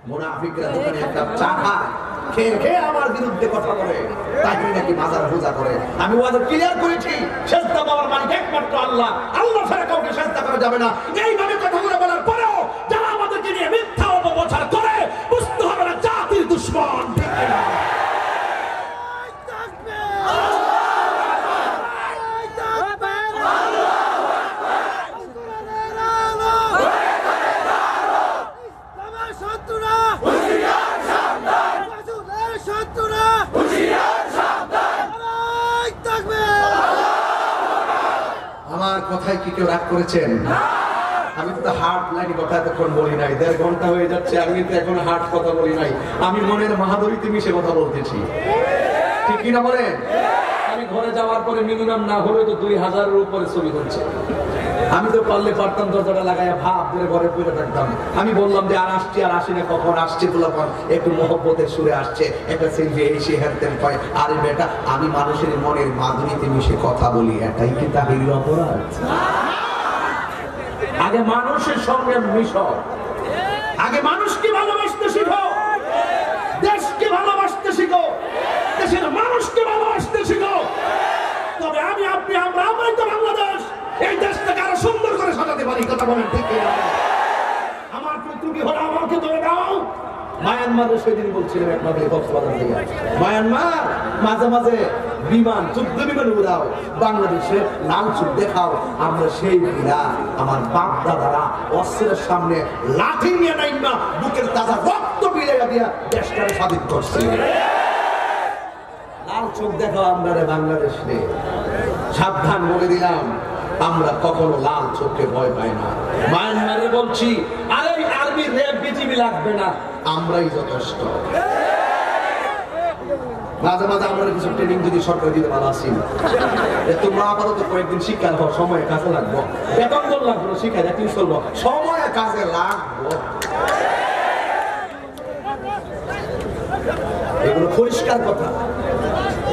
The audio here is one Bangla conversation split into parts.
মুনাফিকরা দোকানে একটা চা খায়, খেয়ে খেয়ে আমার বিরুদ্ধে কথা বলে, তাকে নাকি মাজার পূজা করে। আমি ওদের ক্লিয়ার করেছি, সেজদা পাওয়ার মালিক একমাত্র আল্লাহ, আল্লাহ ছাড়া কাউকে সেজদা করা যাবে না। এইভাবে কথাগুলো বলার পরেও যারা আমাদেরকে নিয়ে মিথ্যা অপপ্রচার করে, বুঝতে হবে না জাতির দুশমন। আমার কথায় কি কেউ রাগ করেছেন? আমি তো হার্ট লাইনি কথা এতক্ষণ বলি নাই, 1.5 ঘন্টা হয়ে যাচ্ছে, আমি তো এখন হার্ট কথা বলি নাই। আমি মনের মাহাদুরীতে মিশে কথা বলতেছি, ঠিক কিনা বলেন? আমি ঘরে যাওয়ার পরে মিনিমাম না হলে তো 2000-এর উপরে ছবি হচ্ছে। আমি তো পারলে পারতাম দরজাটা লাগাইয়া ভাব ধরে ঘরে পড়ে থাকতাম। আমি বললাম যে আর আসছি আর আসি না, কখন আসছে গোলাপন একটু মহব্বতের সুরে আসছে, একটা সেলফি এসে হেরতেন কয়, আরে বেটা আমি মানুষের মনের মাধুরীতে মিশে কথা বলি, এটাই কি তাহির অপরাধ? আগে মানুষের সঙ্গে মিশো, আগে মানুষকে ভালোবাসতে শিখো, দেশকে ভালোবাসতে শিখো, দেশের মানুষকে ভালোবাসতে শিখো। তবে আমি আপনি আমরাই তো বাংলাদেশ, এই দেশটাকে আরো সুন্দর করে সাজাতে পারি। কথা বলেন ঠিক কিনা? আমার ত্রুটি হলে আমাকে ধরে দাও। মায়ানমারে সেদিন বলছিলাম একমাত্র কক্সবাজার থেকে, মায়ানমার মাঝে মাঝে বিমান, যুদ্ধ বিমান উড়াও, বাংলাদেশে লাল চুপ দেখাও। আমরা সেই বিনা আমার বাপ দাদারা অস্ত্রের সামনে লাঠি নিয়ে নাই না, বুকের তাজা রক্ত বিলিয়ে দিয়া দেশটাকে স্বাধীন করছি। লাল চোখ দেখাও আমরা বাংলাদেশে, সাবধান বলে দিলাম, আমরা কখনো লাল চোখে ভয় পাই না। মায়ানমারে বলছি, আরে আর্মি র্যাব বিজিবি লাগবে না, আমরাই যথেষ্ট। মাঝে মাঝে আমরা কিছু ট্রেনিং যদি সরকার দিতে ভালো আছি, তোমরা আপাতত কয়েকদিন শিক্ষা হওয়ার সময় কাজে লাগবো, বেতন দল লাগবো, শিক্ষা দেখলে চলবো, সময় কাজে লাগবো। এগুলো পরিষ্কার কথা।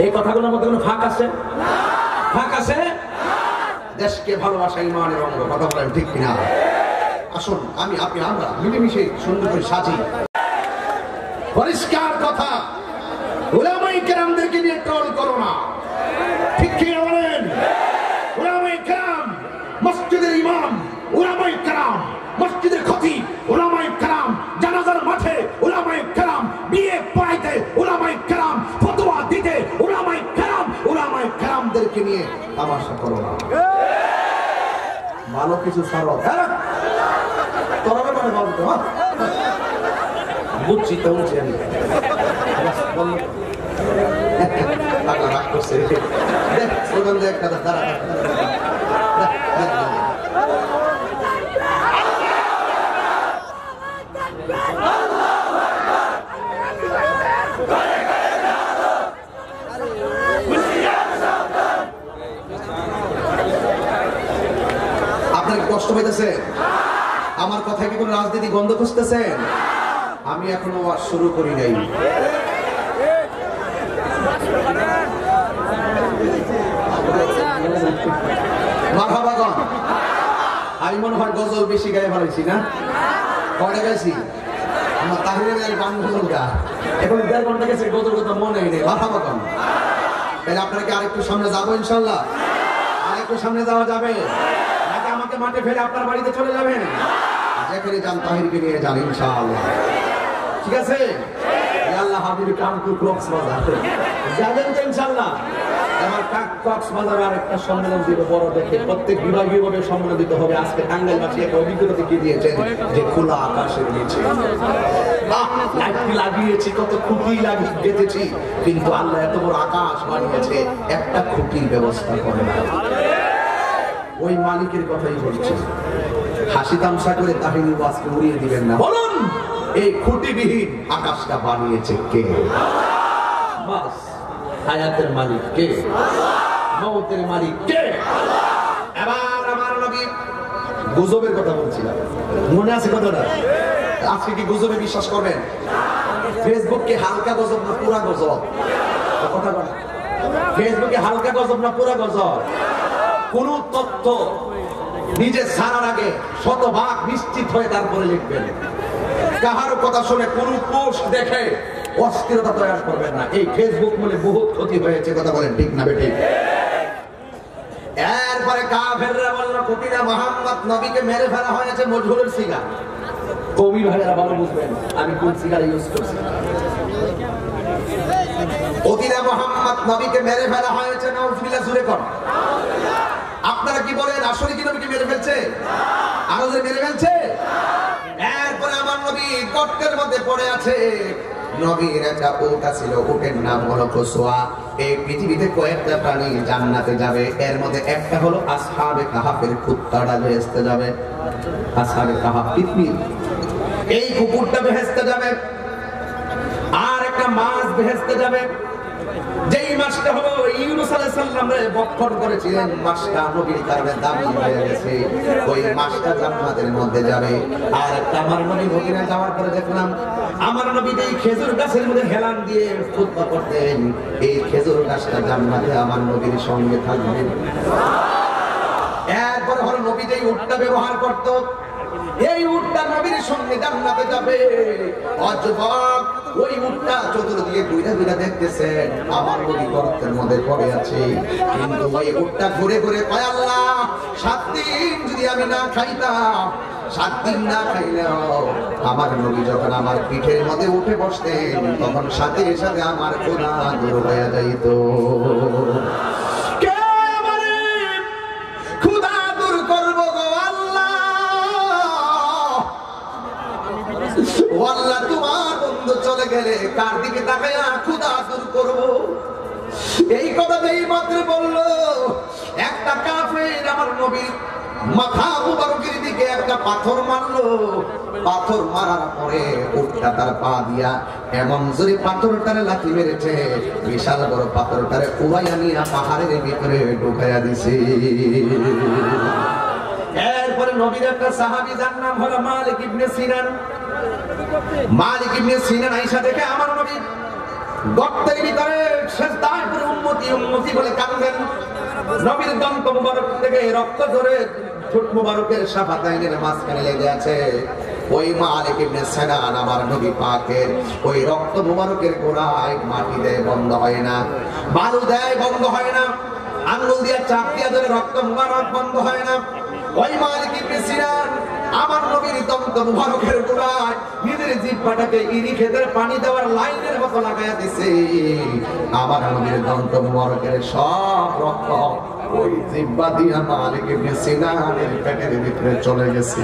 এই কথাগুলোর মধ্যে কোনো ফাঁক আছে? ফাঁক আছে? দেশকে ভালোবাসা ইমানের অঙ্গ। কথা বলেন ঠিক কিনা? আসুন আমি আপনি আমরা মিলেমিশে সুন্দর করে সাজি। পরিষ্কার কথা, উলামায়ে কেরামদেরকে নিয়ে ট্রল করো না, ঠিক কিনা বলেন? উলামায়ে কেরাম মসজিদের ইমাম, উলামায়ে কেরাম মসজিদের খতিব, উলামায়ে কেরাম জানাজার মাঠে, উলামায়ে কেরাম বিয়ে পড়াইতে, উলামায়ে কেরাম ফতোয়া দিতে, উলামায়ে কেরামদেরকে নিয়ে তামাশা করো না। ভালো কিছু ছাড়ো, তোরা মানে বলতো বুঝছি তো বুঝছি আমি রাগ করছে, দেখ স্লোগান দেখ দাঁড়া। আপনার কষ্ট হইতেছে? আমার কথা কি কোনো রাজনীতি গন্ধ খুঁজতেছেন? আমি এখনো শুরু করি নাই। মারহাবাগন, আমি মনে হয় গজল বেশি গায়ে ভালোইছি না? কয়টা গাইছি? আমার তাহিরের গান গজল গা, এখন 1.5 ঘন্টা গেছে, গজল কথা মনে নেই। মারহাবাগন, তাহলে আপনারা কি আরেকটু সামনে যাবো? ইনশাল্লাহ আরেকটু সামনে যাওয়া যাবে নাকি আমাকে মাঠে ফেলে আপনার বাড়িতে চলে যাবেন? যেখানে যান তাহিরকে নিয়ে যান ইনশাআল্লাহ, ঠিক আছে? আল্লাহ হাবিবি কাম টু কক্সবাজার যাবেন তো ইনশাআল্লাহ। আমার কক্সবাজার আর একটা সম্মেলন দিতে বড় দেখে, প্রত্যেক বিভাগীয় ভাবে সম্মেলন দিতে হবে। আজকে টাঙ্গাইলবাসী একটা অভিজ্ঞতা দেখিয়ে দিয়েছেন যে খোলা আকাশের নিচে লাইটটি লাগিয়েছি, কত খুঁটি গেঁথেছি, কিন্তু আল্লাহ এত বড় আকাশ বানিয়েছে, একটা খুঁটির ব্যবস্থা করে না। ওই মালিকের কথাই বলছি, হাসি তামসা করে তাহিনী আজকে উড়িয়ে দিবেন না। বলুন এই খুঁটিবিহীন আকাশটা বানিয়েছে কে? বাস, হায়াতের মালিক কে? মওতের মালিক কে? এবার আমার নবী গুজবের কথা বলছিলাম, মনে আছে কথাটা? আজকে কি গুজবে বিশ্বাস করবেন? ফেসবুকে হালকা গজব না পুরা গজব? কথা বলেন, ফেসবুকে হালকা গজব না পুরা গজব? কোন তথ্য নিজে ছাড়ার আগে শতভাগ নিশ্চিত হয়ে তারপরে লিখবেন। কাহার কথা শুনে কোন পোস্ট দেখে অস্থিরতা তৈরি করবেন না। এই ফেসবুক বলে বহুত ক্ষতি হয়েছে, কথা বলেন ঠিক না বেঠিক? এরপরে কাফেররা বলল কবিরা মুহাম্মদ নবীকে মেরে ফেলা হয়েছে মজহুরের সিগার। কবি ভাইরা ভালো বুঝবেন আমি কোন সিগার ইউজ করছি। কবিরা মুহাম্মদ নবীকে মেরে ফেলা হয়েছে, নাউজুবিল্লাহ, জোরে কোন। আপনারা কি বলেন আসলে কি নবীকে মেরে ফেলছে? আরো যে মেরে ফেলছে। এরপরে আমার নবী গর্তের মধ্যে পড়ে আছে। নবীর একটা উট ছিল, উটের নাম হলো কসওয়া। এই পৃথিবীতে কয়েকটা প্রাণী জান্নাতে যাবে, এর মধ্যে একটা হলো আসহাবে কাহাফের কুত্তাটা বেহেশতে যাবে। আসহাবে কাহাফ পৃথিবীর এই কুকুরটা বেহেশতে যাবে, আর একটা মাছ বেহেশতে যাবে। যেই মাছটা হলো ইউনূস আলাইহিস সালামরে বক্ষণ করেছিলেন, মাছটা নবীর কারণে দামি হয়ে গেছে, ওই মাছটা জান্নাতের মধ্যে যাবে। আর আমার নবী মদিনায় যাওয়ার পরে দেখলাম আমার নবী এই খেজুর গাছের মধ্যে হেলান দিয়ে খুতবা করতেন, এই খেজুর গাছটা জান্নাতে আমার নবীর সঙ্গে থাকবে। এরপর হলো নবী যেই উটটা ব্যবহার করত, এই উটটা নবীর সঙ্গে জান্নাতে যাবে। অযুবক ওই উটটা চতুর্দিকে ঘুরে ঘুরে দেখতেছে আমার নবী গর্তের মধ্যে পড়ে আছে, কিন্তু ওই উটটা ঘুরে ঘুরে কয় আল্লাহ 7 দিন যদি আমি না খাইতাম, 7 দিন না খাইলেও আমার নবী যখন আমার পিঠের মধ্যে উঠে বসতেন তখন সাথে সাথে আমার ক্ষুধা দূর হয়ে যাইত। আল্লাহ তোমার বন্ধু চলে গেলে কার দিকে তাকায়া ক্ষুধা দূর করবো? এই কথা যেই মাত্র বললো, একটা কাফের আমার নবীর মাথা মুবারকের দিকে একটা পাথর মারলো। পাথর মারার পরে উটটা তার পা দিয়া এমন জোরে পাথরটারে লাথি মেরেছে, বিশাল বড় পাথরটারে উড়াইয়া নিয়ে পাহাড়ের ভিতরে ঢুকাইয়া দিছে। এরপরে নবীর একটা সাহাবী যার নাম হলো মালিক ইবনে সিনান। মালিক ইবনে সিনান আয়েশা দেখে আমার নবী গর্তের ভিতরে সিজদায় পড়ে উম্মতি উম্মতি বলে কাঁদেন। নবীর দন্ত মুবারক থেকে রক্ত ঝরে ঠোঁট মুবারকের শাফাতাইনের মাঝখানে লেগে আছে। ওই মালিক ইবনে সিনান আমার নবী পাকের ওই রক্ত মুবারকের গোড়ায় মাটি দেয় বন্ধ হয় না, বালু দেয় বন্ধ হয় না, আঙ্গুল দিয়ে চাপ দিয়ে ধরে রক্ত মুবারক বন্ধ হয় না। ওই মালিক ইবনে সিনান আমার নবীর দন্ত মুবারকের গোড়ায় নিজের জিহ্বাটাকে ইরি খেতের পানি দেওয়ার লাইনের মতো লাগাইয়া দিছে। আমার নবীর দন্ত মুবারকের সব রক্ত ওই জিহ্বা দিয়া মালিক ইবনে সিনানের পেটের ভিতরে চলে গেছে।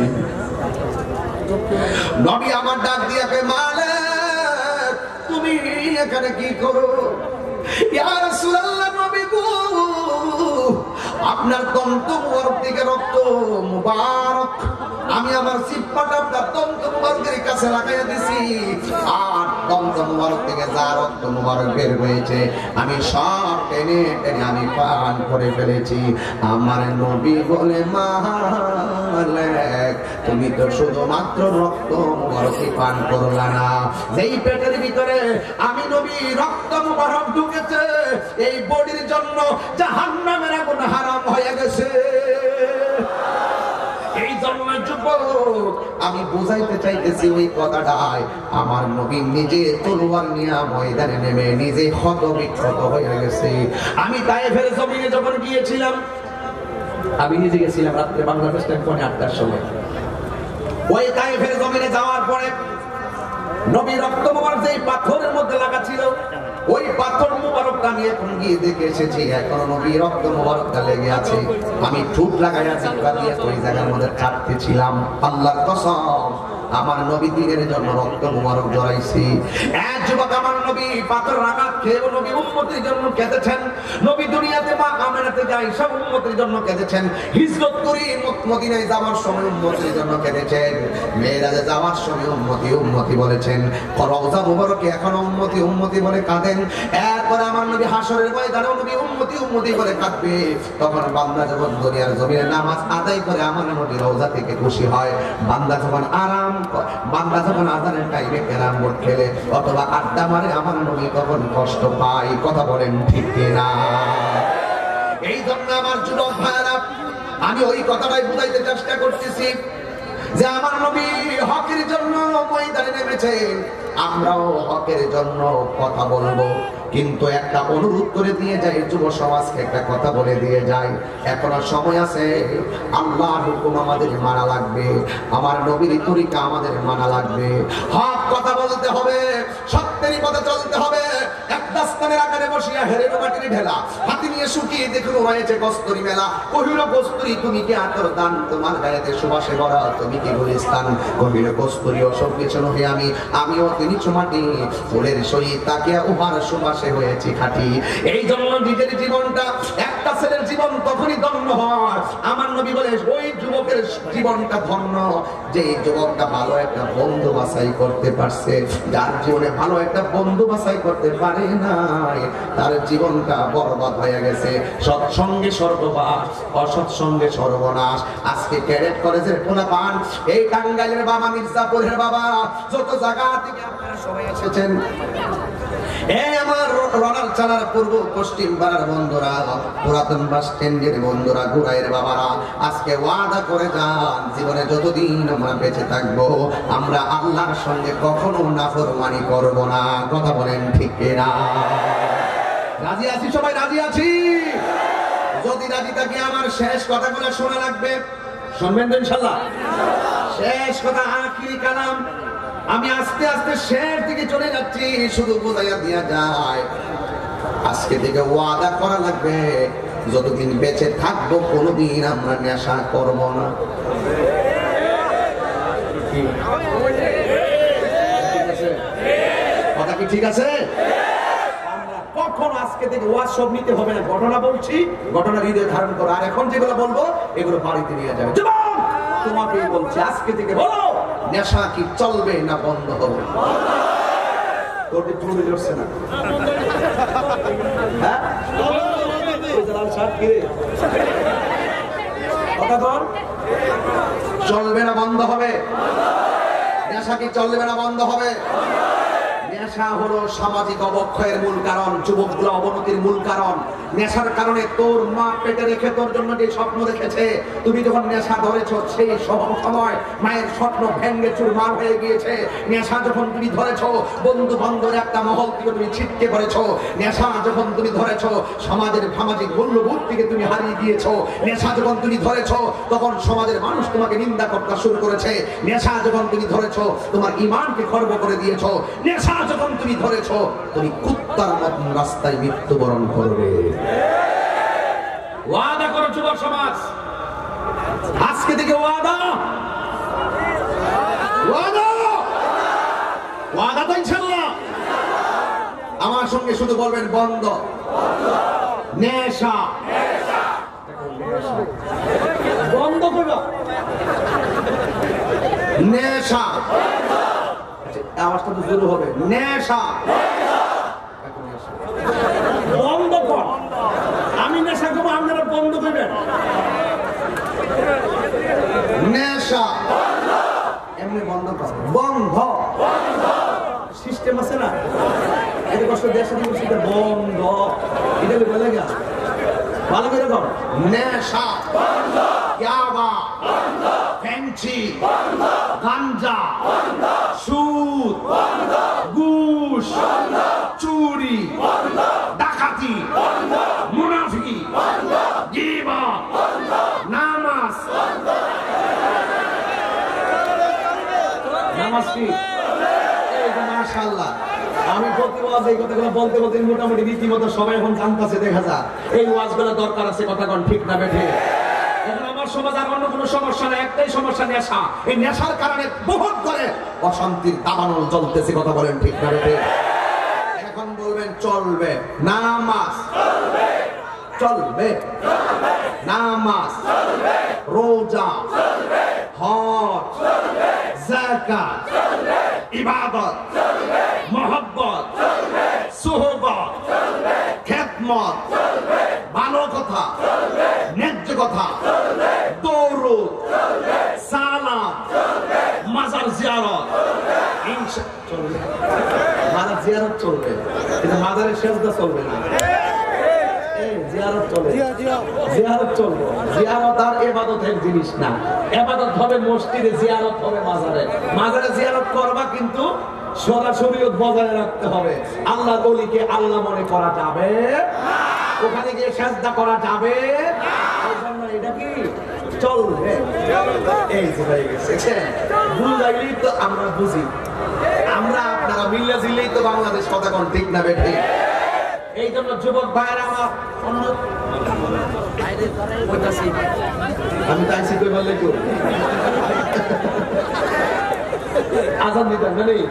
নবী আমার ডাক দিয়া কয়, মালিক তুমি এখানে কি করো? ইয়া রাসূলুল্লাহ, নবী গো আপনার দন্ত মুবারক থেকে রক্ত মুবারক আমি আমার জিহ্বাটা আপনার দন্ত মুবারকের কাছে লাগাইয়া দিছি, আর দন্ত মুবারক থেকে যা রক্ত মুবারক বের হয়েছে আমি সব টেনে টেনে আমি পান করে ফেলেছি। আমার নবী বলে, মালিক তুমি তো শুধুমাত্র রক্ত মুবারকই পান করলা না, যেই পেটের ভিতরে আমি নবী রক্ত মুবারক ঢুকেছে এই বডির জন্য জাহান্নামের আগুন হারাম হয়ে গেছে। এই জন্য যুবক আমি বুঝাইতে চাইতেছি ওই কথাটাই, আমার নবী নিজে তলোয়ার নিয়ে ময়দানে নেমে নিজে ক্ষত বিক্ষত হয়ে গেছে। আমি তায়েফের জমিনে যখন গিয়েছিলাম, আমি নিজে গেছিলাম রাত্রে বাংলাদেশ টাইম 8টার সময়। ওই তায়েফের জমিনে যাওয়ার পরে নবী রক্ত মুবারক যেই পাথরের মধ্যে লাগা ছিল, ওই পাথর মুবারকটা আমি এখন গিয়ে দেখে এসেছি এখনো নবী রক্ত মুবারকটা লেগে আছে। আমি ঠোঁট লাগাইয়া জিহ্বা দিয়ে ওই জায়গার মধ্যে কাটতেছিলাম। আল্লাহর কসম আমার নবী দিনের জন্য রক্ত মুবারক জড়াইছি। এক যুবক আমার নবী পাথর আঘাত খেয়ে নবী উম্মতের জন্য কেঁদেছেন। নবী দুনিয়াতে মা আমেনাতে যাই সব উম্মতের জন্য কেঁদেছেন। হিজরত করি মদিনায় যাওয়ার সময় উম্মতের জন্য কেঁদেছেন। মেরাজে যাওয়ার সময় উম্মতি উম্মতি বলেছেন। রওজা মুবারকে এখন উম্মতি উম্মতি বলে কাঁদেন। এরপর আমার নবী হাসরের ময়দানে নবী উম্মতি উম্মতি বলে কাঁদবে। তখন বান্দা যখন দুনিয়ার জমিনে নামাজ আদায় করে আমার নবী রওজা থেকে খুশি হয়। বান্দা যখন আরাম, বান্দা যখন আজানের টাইমে ক্যারাম বোর্ড খেলে অথবা আড্ডা মারে আমার নবী তখন কষ্ট পায়। কথা বলেন ঠিক কিনা? এই জন্য আমার যুবক ভাইরা আমি ওই কথাটাই বুঝাইতে চেষ্টা করতেছি। যে আমার নবী হকের জন্য ময়দানে নেমেছেন, আমরাও হকের জন্য কথা বলবো। কিন্তু একটা অনুরোধ করে দিয়ে যাই, যুব সমাজকে একটা কথা বলে দিয়ে যাই, এখনো সময় আছে। আল্লাহর হুকুম আমাদের মানা লাগবে, আমার নবীর তরিকা আমাদের মানা লাগবে। হক কথা বলতে হবে, সত্যেরই পথে চলতে হবে। একটা স্থানের আকারে বসিয়া হেরের মাটির ঢেলা, হাতি নিয়ে শুকিয়ে দেখুন হয়েছে কস্তুরী মেলা। কহিল কস্তুরী তুমি কি আতর দান, তোমার গায়েতে সুবাসে ভরা তুমি কি গুলিস্তান। কহিল কস্তুরী অসব কিছু নহে আমি, আমিও তিনি চুমাটি ফুলের সহিত তাকিয়া উহার সুবাসে হয়েছি খাঁটি। এই জন্য নিজের জীবনটা, একটা ছেলের জীবন তখনই ধন্য হয়, আমার নবী বলে ওই যুবকের জীবনটা ধন্য যে যুবকটা ভালো একটা বন্ধু বাছাই করতে পারছে। যার জীবনে ভালো একটা বন্ধু বাছাই করতে পারে নাই, তার জীবনটা বরবাদ হয়ে গেছে। সৎসঙ্গে স্বর্গবাস, অসৎসঙ্গে সর্বনাশ। আজকে ক্যাডেট কলেজের পোলাপান, এই টাঙ্গাইলের বাবা, মির্জাপুরের বাবা, যত জায়গা থেকে আপনারা সবাই এসেছেন, এই আমার রনার চালার পূর্ব পশ্চিম পাড়ার বন্ধুরা, পুরাতন বাস স্ট্যান্ডের বন্ধুরা, গুড়াইয়ের বাবারা, আজকে ওয়াদা করে যান জীবনে যতদিন আমরা বেঁচে থাকবো আমরা আল্লাহর সঙ্গে কখনো নাফরমানি করব না। কথা বলেন ঠিক কিনা? রাজি আছি সবাই? রাজি আছি? যদি রাজি থাকি আমার শেষ কথাগুলো শোনা লাগবে, শুনবেন তো ইনশাআল্লাহ? শেষ কথা, আখিরি কালাম। আমি আস্তে আস্তে শেষ দিকে চলে যাচ্ছি, শুধু বোঝাইয়া দিয়া যায় আজকে থেকে ওয়াদা করা লাগবে যতদিন বেঁচে থাকবো কোনোদিন আমরা নেশা করব না। কথা কি ঠিক আছে? কখন আজকে থেকে ওয়াজ সব নিতে হবে না, ঘটনা বলছি, ঘটনা হৃদয়ে ধারণ করো। আর এখন যেগুলো বলবো এগুলো বাড়িতে নিয়ে যাবে। তোমাকে বলছি আজকে থেকে বলো, নেশা কি চলবে না বন্ধ হবে? তোদের চুরি করছে না? হ্যাঁ, চলবে না বন্ধ হবে? নেশা কি চলবে না বন্ধ হবে? নেশা হলো সামাজিক অবক্ষয়ের মূল কারণ, যুবকগুলো অবনতির মূল কারণ। নেশার কারণে তোর মা পেটে রেখে তোর জন্য যে স্বপ্ন দেখেছে, তুমি যখন নেশা ধরেছ সেই সময় মায়ের স্বপ্ন ভেঙ্গে চুরমার হয়ে গিয়েছে। নেশা যখন তুমি ধরেছ, বন্ধু বান্ধবের একটা মহল থেকে তুমি ছিটকে পড়েছ। নেশা যখন তুমি ধরেছ, সমাজের সামাজিক মূল্যবোধ থেকে তুমি হারিয়ে গিয়েছ। নেশা যখন তুমি ধরেছ, তখন সমাজের মানুষ তোমাকে নিন্দা করতে শুরু করেছে। নেশা যখন তুমি ধরেছ, তোমার ঈমানকে খর্ব করে দিয়েছ। নেশা যখন তুমি ধরেছ, তুমি কুত্তার মতো রাস্তায় মৃত্যুবরণ করবে। ওয়াদা করো যুব সমাজ, আজকে থেকে ওয়াদা, ওয়াদা, ওয়াদা তো ইনশাআল্লাহ। আমার সঙ্গে শুধু বলবেন বন্ধ নেশা, বন্ধ করো নেশা। আওয়াজটা তো শুরু হবে, নেশা বন্ধ কর। আমি নেশা করবো, আপনারা বন্ধ করবেন। নেশা এমনি বন্ধ কর, বন্ধ সিস্টেম আছে না? এটা কষ্ট দেশে বন্ধ, এটা বলে গা ভালো করে কর। নেশা, ইয়াবা, ফেন্সি, গাঞ্জা, সুদ, ঘুষ, চুরি, ডাকাতি, মুনাফিকি, গীবত, নামাজ। নামাজ কি? মাশাআল্লাহ, আমি প্রতিবাদ এই কথাগুলো বলতে বলতে মোটামুটি রীতিমতো সবাই এখন জানতেছে। দেখা যায় এই ওয়াজগুলো দরকার আছে, কথা কোন ঠিক না বেঠে? এখন আমার সমাজ আর অন্য কোনো সমস্যা না, একটাই সমস্যা, নেশা। এই নেশার কারণে বহুত করে অশান্তির দাবানল চলতেছে, কথা বলেন ঠিক না বেঠে? এখন বলবেন চলবে নামাজ, চলবে নামাজ, রোজা, হজ, যাকাত, ইবাদত, মহব্বত, সুহবত, খেদমত, ভালো কথা, ন্যায্য কথা, দরুদ, সালাম, মাজার জিয়ারত, চলবে। মাজার জিয়ারত চলবে, কিন্তু মাজারের সেজদা চলবে না। জিয়ারত চলে, জিয়ারত চলবে। জিয়ারত আর ইবাদতের জিনিস না। ইবাদত হবে মসজিদে, জিয়ারত হবে মাজারে। মাজারে জিয়ারত করবা কিন্তু শরীয়ত বজায় রাখতে হবে। আল্লাহর ওলিকে আল্লাহ মনে করা যাবে না, ওখানে গিয়ে সাজদা করা যাবে না। এইজন্য এটা কি চলবে। এই যে হয়ে গেছে, বুঝাইলেই তো আমরা বুঝি, আমরা আপনারা মিল্লা জিল্লেই তো বাংলাদেশ কথা কোন ঠিক না বেঠে। এই জন্য যুবক ভাইয়ের আমার অনুরোধ, আমি তাইছি কই বললে কেউ আজান দিতেন না নেই?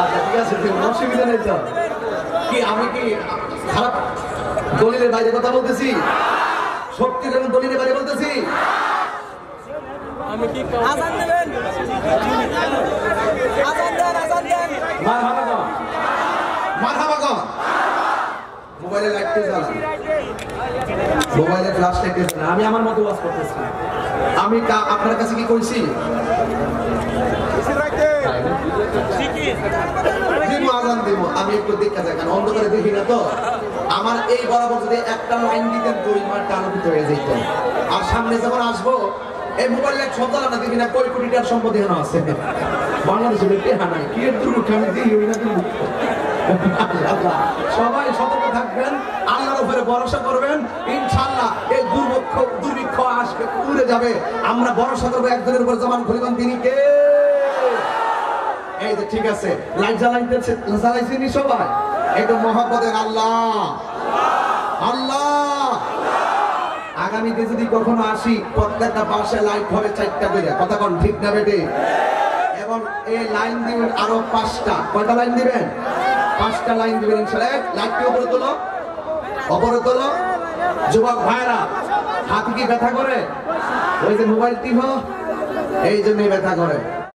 আচ্ছা ঠিক আছে, অসুবিধা নেই। তো কি আমি কি খারাপ দলিলের বাইরে কথা বলতেছি? সত্যি যখন দলিলের বাইরে বলতেছি, আমি কি আজান দেবেন? আজান দেন, আজান দেন। মারহাবা গো, মারহাবা গো। মোবাইলে লাইটটা জ্বালান, মোবাইলে ফ্ল্যাশ লাইটটা জ্বালান। আমি আমার মতো ওয়াজ করতেছি। আমি আপনার কাছে কি কইছি? আমি একটু দেখা যায়, কারণ অন্ধকারে দেখি না তো। আমার এই বরাবর যদি একটা লাইন দিতেন তো ওই মাঠটা আলোকিত হয়ে যেত। আর সামনে যখন আসবো এই মোবাইলে শব্দ না দেখি না কয় কোটি টাকার সম্পত্তি এখানে আছে বাংলাদেশে। টেহা নাই, কি এর দুর্ভিক্ষ আমি দিই ওই না দুর্ভিক্ষ। সবাই সতর্ক থাকবেন, আল্লাহর উপরে ভরসা করবেন, ইনশাআল্লাহ এই দুর্ভিক্ষ আসবে, উড়ে যাবে। আমরা ভরসা করবো একজনের উপর, জবান খুলিবেন, তিনি কে? এই যে ঠিক আছে, লাইট জ্বালাইছেনি সবাই, একটু মহব্বতের আল্লাহ আল্লাহ। আগামীতে যদি কখনো আসি, প্রত্যেকটা পাশে লাইট হবে 4টা করে, কথা কোন ঠিক না বেটে? এবং এই লাইন দিবেন আরো 5টা। কয়টা লাইন দিবেন? 5টা লাইন দিবেন ইনশাআল্লাহ। লাইটটি উপরে তোলো, উপরে তোলো। যুবক ভাইরা, হাত কি ব্যথা করে? ওই যে মোবাইল টিপো, এই জন্যই ব্যথা করে।